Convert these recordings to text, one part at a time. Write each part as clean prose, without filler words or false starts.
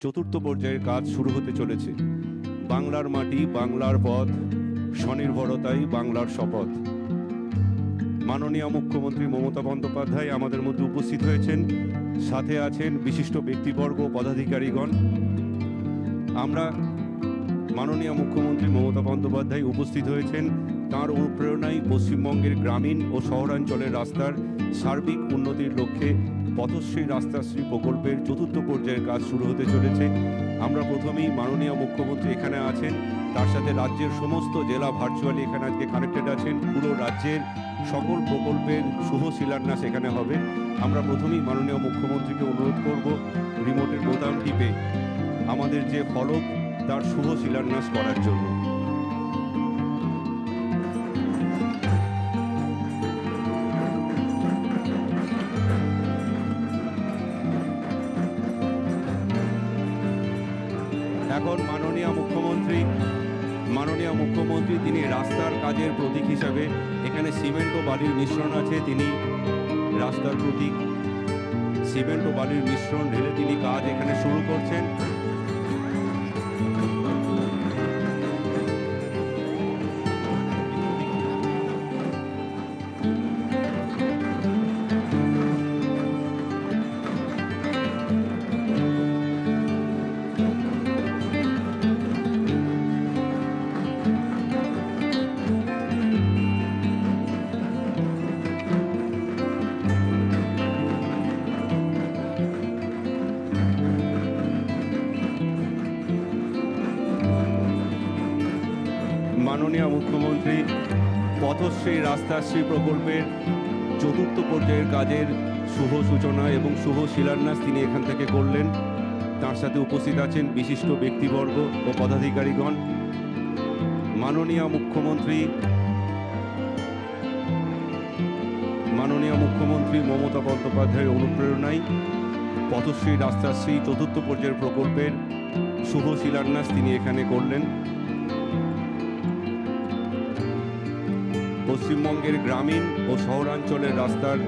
চতুর্থ পর্যায়ের কাজ শুরু হতে চলেছে। বাংলার মাটি, বাংলার পথ, স্বনির্ভরতাই বাংলার শপথ। মাননীয় মুখ্যমন্ত্রী মমতা বন্দ্যোপাধ্যায় আমাদের মধ্যে উপস্থিত হয়েছেন, সাথে আছেন বিশিষ্ট ব্যক্তিবর্গ, পদাধিকারীগণ। আমরা মাননীয় মুখ্যমন্ত্রী মমতা বন্দ্যোপাধ্যায় উপস্থিত হয়েছেন, তাঁর অনুপ্রেরণায় পশ্চিমবঙ্গের গ্রামীণ ও শহরাঞ্চলের রাস্তার সার্বিক উন্নতির লক্ষ্যে পথশ্রী রাস্তাশ্রী প্রকল্পের চতুর্থ পর্যায়ের কাজ শুরু হতে চলেছে। আমরা প্রথমেই মাননীয় মুখ্যমন্ত্রী এখানে আছেন, তার সাথে রাজ্যের সমস্ত জেলা ভার্চুয়ালি এখানে আজকে কানেক্টেড আছেন। পুরো রাজ্যের সকল প্রকল্পের শুভ শিলান্যাস এখানে হবে। আমরা প্রথমেই মাননীয় মুখ্যমন্ত্রীকে অনুরোধ করব রিমোটের বোতাম টিপে আমাদের যে ফলক তার শুভ শিলান্যাস করার জন্য। এখন মাননীয় মুখ্যমন্ত্রী তিনি রাস্তার কাজের প্রতীক হিসাবে, এখানে সিমেন্ট ও বালির মিশ্রণ আছে, তিনি রাস্তার প্রতীক সিমেন্ট ও বালির মিশ্রণ ঢেলে তিনি কাজ এখানে শুরু করছেন। মাননীয় মুখ্যমন্ত্রী পথশ্রী রাস্তাশ্রী প্রকল্পের চতুর্থ পর্যায়ের কাজের শুভ সূচনা এবং শুভ শিলান্যাস তিনি এখান থেকে করলেন। তার সাথে উপস্থিত আছেন বিশিষ্ট ব্যক্তিবর্গ ও পদাধিকারীগণ। মাননীয় মুখ্যমন্ত্রী মমতা বন্দ্যোপাধ্যায়ের অনুপ্রেরণায় পথশ্রী রাস্তাশ্রী চতুর্থ পর্যায়ের প্রকল্পের শুভ শিলান্যাস তিনি এখানে করলেন। পশ্চিমবঙ্গের গ্রামীণ ও শহরাঞ্চলের রাস্তার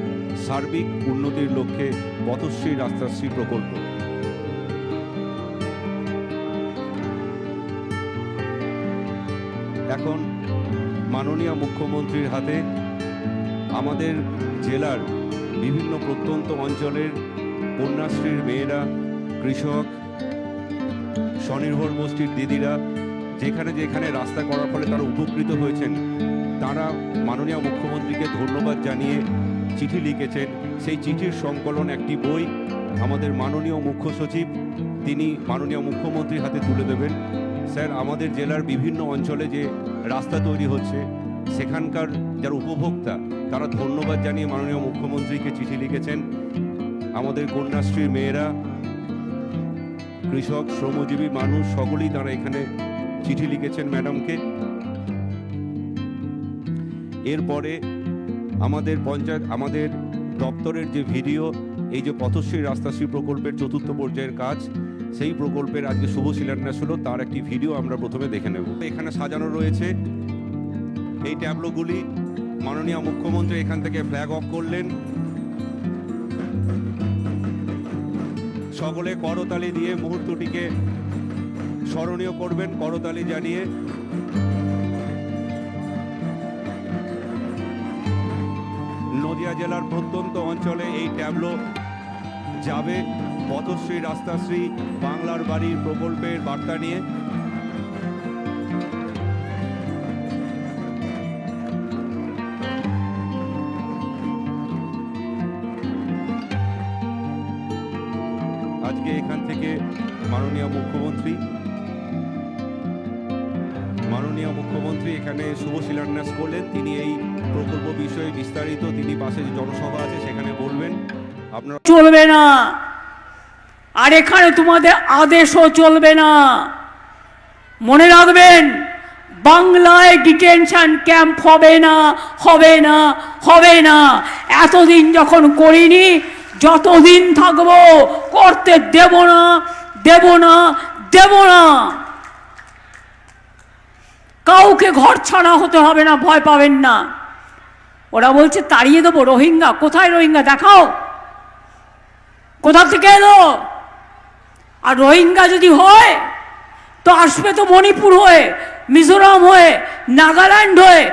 সার্বিক উন্নতির লক্ষ্যে পথশ্রী রাস্তাশ্রী প্রকল্প। এখন মাননীয় মুখ্যমন্ত্রীর হাতে আমাদের জেলার বিভিন্ন প্রত্যন্ত অঞ্চলের কন্যাশ্রীর মেয়েরা, কৃষক, স্বনির্ভর গোষ্ঠীর দিদিরা যেখানে যেখানে রাস্তা করার ফলে তারা উপকৃত হয়েছেন, তারা মাননীয় মুখ্যমন্ত্রীকে ধন্যবাদ জানিয়ে চিঠি লিখেছেন। সেই চিঠির সংকলন একটি বই আমাদের মাননীয় মুখ্য সচিব তিনি মাননীয় মুখ্যমন্ত্রীর হাতে তুলে দেবেন। স্যার, আমাদের জেলার বিভিন্ন অঞ্চলে যে রাস্তা তৈরি হচ্ছে সেখানকার যারা উপভোক্তা তারা ধন্যবাদ জানিয়ে মাননীয় মুখ্যমন্ত্রীকে চিঠি লিখেছেন। আমাদের কন্যাশ্রীর মেয়েরা, কৃষক, শ্রমজীবী মানুষ সকলেই তারা এখানে চিঠি লিখেছেন ম্যাডামকে। এরপরে আমাদের দপ্তরের যে ভিডিও, এই যে পথশ্রী রাস্তাশ্রী প্রকল্পের চতুর্থ পর্যায়ের কাজ, সেই প্রকল্পের আজকে শুভ শিলান্যাস হলো, তার একটি ভিডিও আমরা প্রথমে দেখে নেব। এখানে সাজানো রয়েছে এই ট্যাবলোগুলি। মাননীয় মুখ্যমন্ত্রী এখান থেকে ফ্ল্যাগ অফ করলেন। সকলে করতালি দিয়ে মুহূর্তটিকে স্মরণীয় করবেন, করতালি জানিয়ে। নদিয়া জেলার প্রত্যন্ত অঞ্চলে এই ট্যাবলো যাবে পথশ্রী রাস্তাশ্রী বাংলার বাড়ির প্রকল্পের বার্তা নিয়ে। আজকে এখান থেকে মাননীয় মুখ্যমন্ত্রী এখানে শুভ শিলান্যাস করলেন। তিনি এই প্রকল্প বিষয়ে বিস্তারিত তিনি পাশে যে জনসভা আছে সেখানে বলবেন। আপনারা চলবে না, আর এখানে তোমাদের আদেশও চলবে না। মনে রাখবেন, বাংলায় ডিটেনশন ক্যাম্প হবে না, হবে না, হবে না। এতদিন যখন করিনি, যতদিন থাকবো করতে দেব না, দেব না, দেব না। কাউকে ঘর ছাড়া হতে হবে না, ভয় পাবেন না। ওরা বলছে তাড়িয়ে দেবো রোহিঙ্গা। কোথায় রোহিঙ্গা দেখাও, কোথা থেকে এলো? আর রোহিঙ্গা যদি হয় তো আসবে তো মণিপুর হয়ে, মিজোরাম হয়ে, নাগাল্যান্ড হয়ে।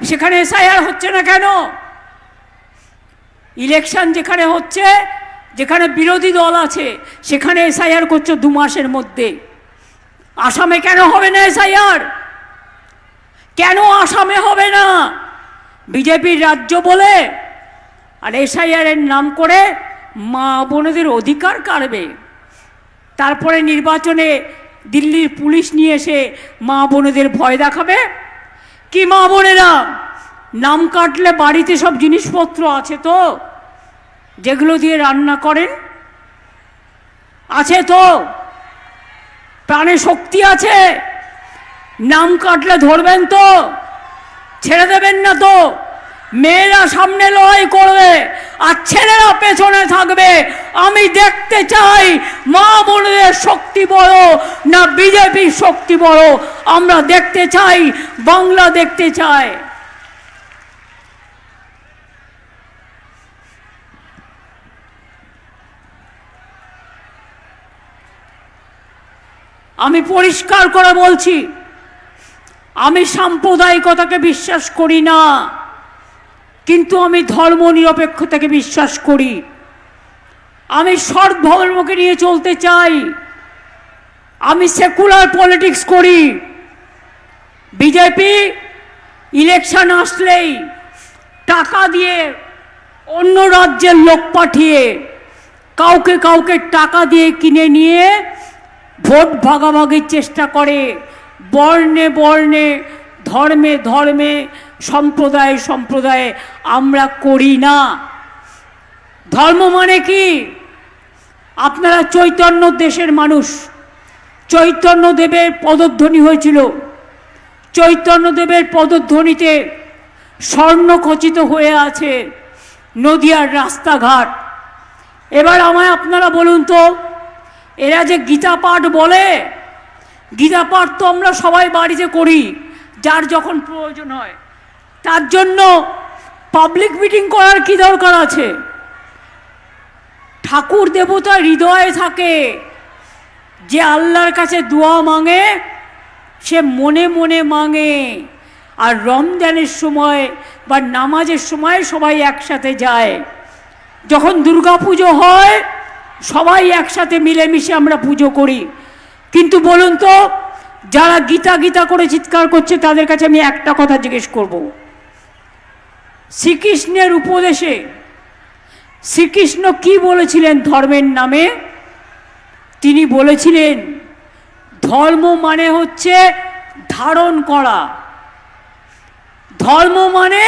সেখানে এসআইআর হচ্ছে না কেন? ইলেকশন যেখানে হচ্ছে, যেখানে বিরোধী দল আছে, সেখানে এসআইআর করছে 2 মাসের মধ্যে। আসামে কেন হবে না এসআইআর? কেন আসামে হবে না? বিজেপির রাজ্য বলে আর এসআইআর এর নাম করে মা বোনেদের অধিকার কাড়বে। তারপরে নির্বাচনে দিল্লির পুলিশ নিয়ে এসে মা বোনেদের ভয় দেখাবে। কি মা বোনেরা, নাম কাটলে বাড়িতে সব জিনিসপত্র আছে তো, যেগুলো দিয়ে রান্না করেন? আছে তো? প্রাণে শক্তি আছে? নাম কাটলে ধরবেন তো? ছেড়ে দেবেন না তো? মেয়েরা সামনে লড়াই করবে আর ছেলেরা পেছনে থাকবে। আমি দেখতে চাই মা বোনদের শক্তি বড় না বিজেপির শক্তি বড়। আমরা দেখতে চাই, বাংলা দেখতে চাই। আমি পরিষ্কার করে বলছি, আমি সাম্প্রদায়িকতাকে বিশ্বাস করি না, কিন্তু আমি ধর্ম নিরপেক্ষতাকে বিশ্বাস করি। আমি সর্বধর্মকে নিয়ে চলতে চাই। আমি সেকুলার পলিটিক্স করি। বিজেপি ইলেকশন আসলেই টাকা দিয়ে, অন্য রাজ্যের লোক পাঠিয়ে, কাউকে কাউকে টাকা দিয়ে কিনে নিয়ে ভোট ভাগাভাগির চেষ্টা করে। বর্ণে বর্ণে, ধর্মে ধর্মে, সম্প্রদায়ে সম্প্রদায়ে আমরা করি না। ধর্ম মানে কি? আপনারা চৈতন্য দেশের মানুষ। চৈতন্যদেবের পদধ্বনি হয়েছিল। চৈতন্যদেবের পদধ্বনিতে স্বর্ণখচিত হয়ে আছে নদিয়ার রাস্তাঘাট। এবার আমায় আপনারা বলুন তো, এরা যে গীতা পাঠ বলে, গীতা পাঠ তো আমরা সবাই বাড়িতে করি, যার যখন প্রয়োজন হয়। তার জন্য পাবলিক মিটিং করার কি দরকার আছে? ঠাকুর দেবতা হৃদয়ে থাকে। যে আল্লাহর কাছে দোয়া মাঙে সে মনে মনে মাঙে। আর রমজানের সময় বা নামাজের সময় সবাই একসাথে যায়। যখন দুর্গা পুজো হয় সবাই একসাথে মিলেমিশে আমরা পুজো করি। কিন্তু বলুন তো, যারা গীতা গীতা করে চিৎকার করছে তাদের কাছে আমি একটা কথা জিজ্ঞেস করব। শ্রীকৃষ্ণের উপদেশে শ্রীকৃষ্ণ কি বলেছিলেন ধর্মের নামে? তিনি বলেছিলেন ধর্ম মানে হচ্ছে ধারণ করা। ধর্ম মানে